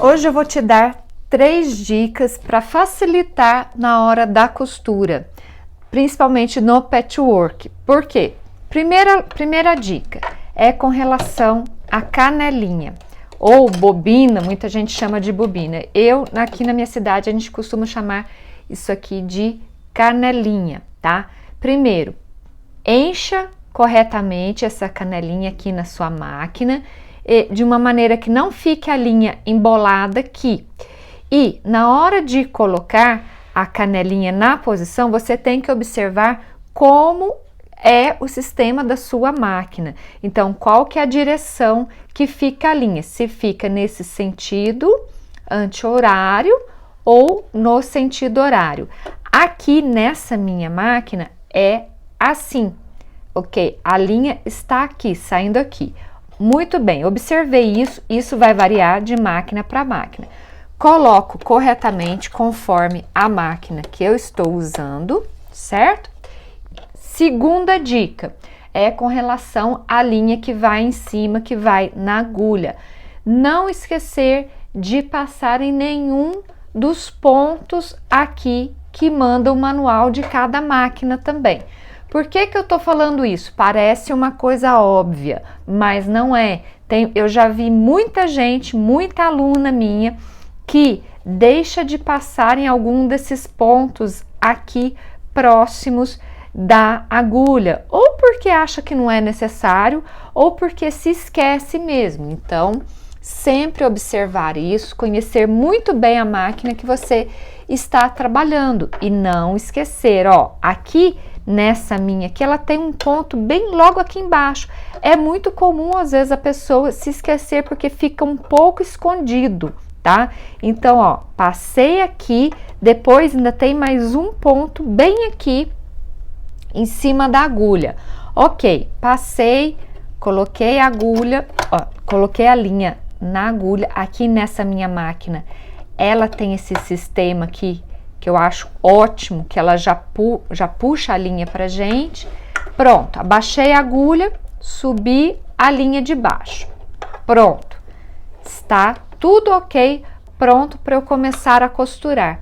Hoje eu vou te dar 3 dicas para facilitar na hora da costura, principalmente no patchwork. Por quê? Primeira dica é com relação à canelinha ou bobina, muita gente chama de bobina. Aqui na minha cidade, a gente costuma chamar isso aqui de canelinha, tá? Primeiro, encha corretamente essa canelinha aqui na sua máquina, de uma maneira que não fique a linha embolada aqui. E na hora de colocar a canelinha na posição, você tem que observar como é o sistema da sua máquina. Então, qual que é a direção que fica a linha? Se fica nesse sentido anti-horário ou no sentido horário. Aqui nessa minha máquina é assim, ok? A linha está aqui, saindo aqui. Muito bem, observei isso vai variar de máquina para máquina. Coloco corretamente conforme a máquina que eu estou usando, certo? Segunda dica é com relação à linha que vai em cima, que vai na agulha. Não esquecer de passar em nenhum dos pontos aqui que manda o manual de cada máquina também. Por que eu tô falando isso? Parece uma coisa óbvia, mas não é. Eu já vi muita gente, muita aluna minha, que deixa de passar em algum desses pontos aqui próximos da agulha, ou porque acha que não é necessário, ou porque se esquece mesmo. Então, sempre observar isso, conhecer muito bem a máquina que você está trabalhando e não esquecer, ó, aqui nessa minha aqui, ela tem um ponto bem logo aqui embaixo. É muito comum, às vezes, a pessoa se esquecer porque fica um pouco escondido, tá? Então, ó, passei aqui, depois ainda tem mais um ponto bem aqui em cima da agulha. Ok, passei, coloquei a agulha, ó, coloquei a linha na agulha. Aqui nessa minha máquina, ela tem esse sistema aqui, que eu acho ótimo, que ela já puxa a linha pra gente. Pronto, abaixei a agulha, subi a linha de baixo. Pronto, está tudo ok, pronto para eu começar a costurar.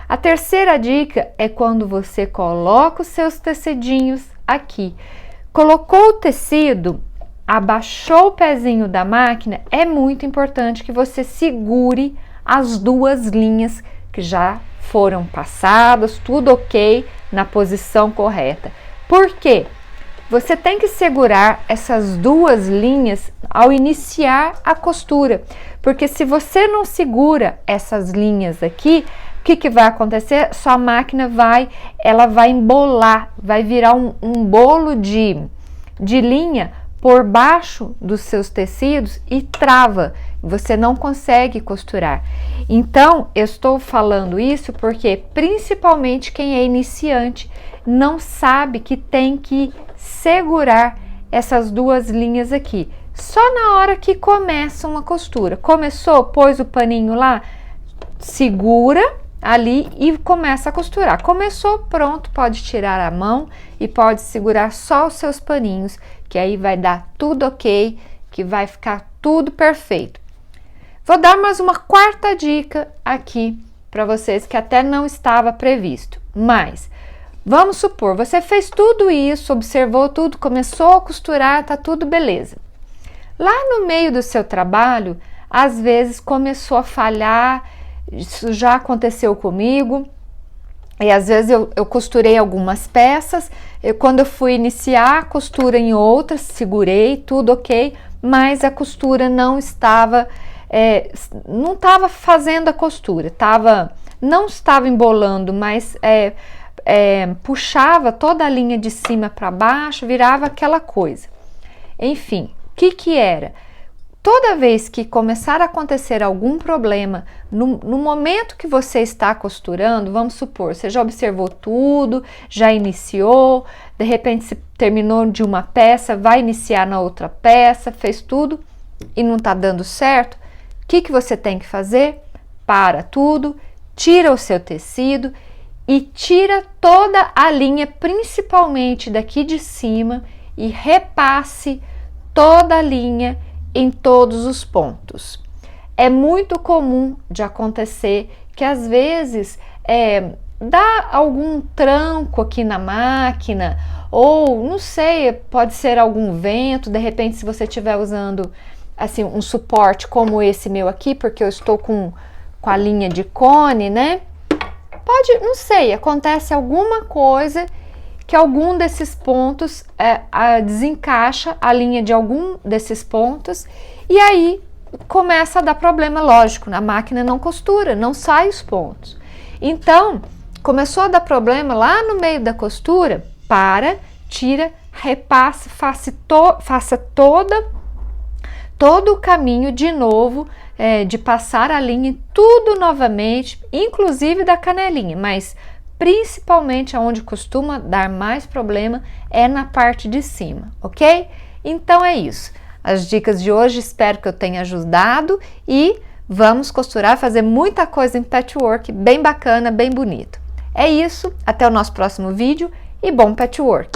A terceira dica é quando você coloca os seus tecidinhos aqui. Colocou o tecido, abaixou o pezinho da máquina, é muito importante que você segure as duas linhas que já foram passadas, tudo ok, na posição correta. Por quê? Você tem que segurar essas duas linhas ao iniciar a costura, porque se você não segura essas linhas aqui, o que vai acontecer? Sua máquina vai embolar, vai virar um bolo de linha por baixo dos seus tecidos e trava, você não consegue costurar. Então, eu estou falando isso porque principalmente quem é iniciante não sabe que tem que segurar essas duas linhas aqui. Só na hora que começa uma costura. Começou, pôs o paninho lá, segura ali e começa a costurar. Começou, pronto, pode tirar a mão e pode segurar só os seus paninhos, que aí vai dar tudo ok, que vai ficar tudo perfeito. Vou dar mais uma quarta dica aqui para vocês que até não estava previsto, mas vamos supor, você fez tudo isso, observou tudo, começou a costurar, tá tudo beleza. Lá no meio do seu trabalho, às vezes começou a falhar, isso já aconteceu comigo, e às vezes eu costurei algumas peças, quando eu fui iniciar a costura em outras, segurei, tudo ok, mas a costura não estava fazendo a costura, não estava embolando, mas puxava toda a linha de cima para baixo, virava aquela coisa. Enfim, o que era? Toda vez que começar a acontecer algum problema, no momento que você está costurando, vamos supor, você já observou tudo, já iniciou, de repente se terminou de uma peça, vai iniciar na outra peça, fez tudo e não está dando certo, o que você tem que fazer? Para tudo, tira o seu tecido e tira toda a linha, principalmente daqui de cima, e repasse toda a linha em todos os pontos. é muito comum de acontecer que às vezes dá algum tranco aqui na máquina, ou não sei, pode ser algum vento, de repente se você estiver usando assim um suporte como esse meu aqui, porque eu estou com a linha de cone, né? Pode, não sei, acontece alguma coisa que algum desses pontos desencaixa a linha de algum desses pontos e aí começa a dar problema, lógico, na máquina não costura, não sai os pontos. Então, começou a dar problema lá no meio da costura, tira, repasse, faça todo o caminho de novo, de passar a linha, tudo novamente, inclusive da canelinha, mas principalmente aonde costuma dar mais problema é na parte de cima, ok? Então é isso. As dicas de hoje, espero que eu tenha ajudado e vamos costurar, fazer muita coisa em patchwork, bem bacana, bem bonito. É isso, até o nosso próximo vídeo e bom patchwork!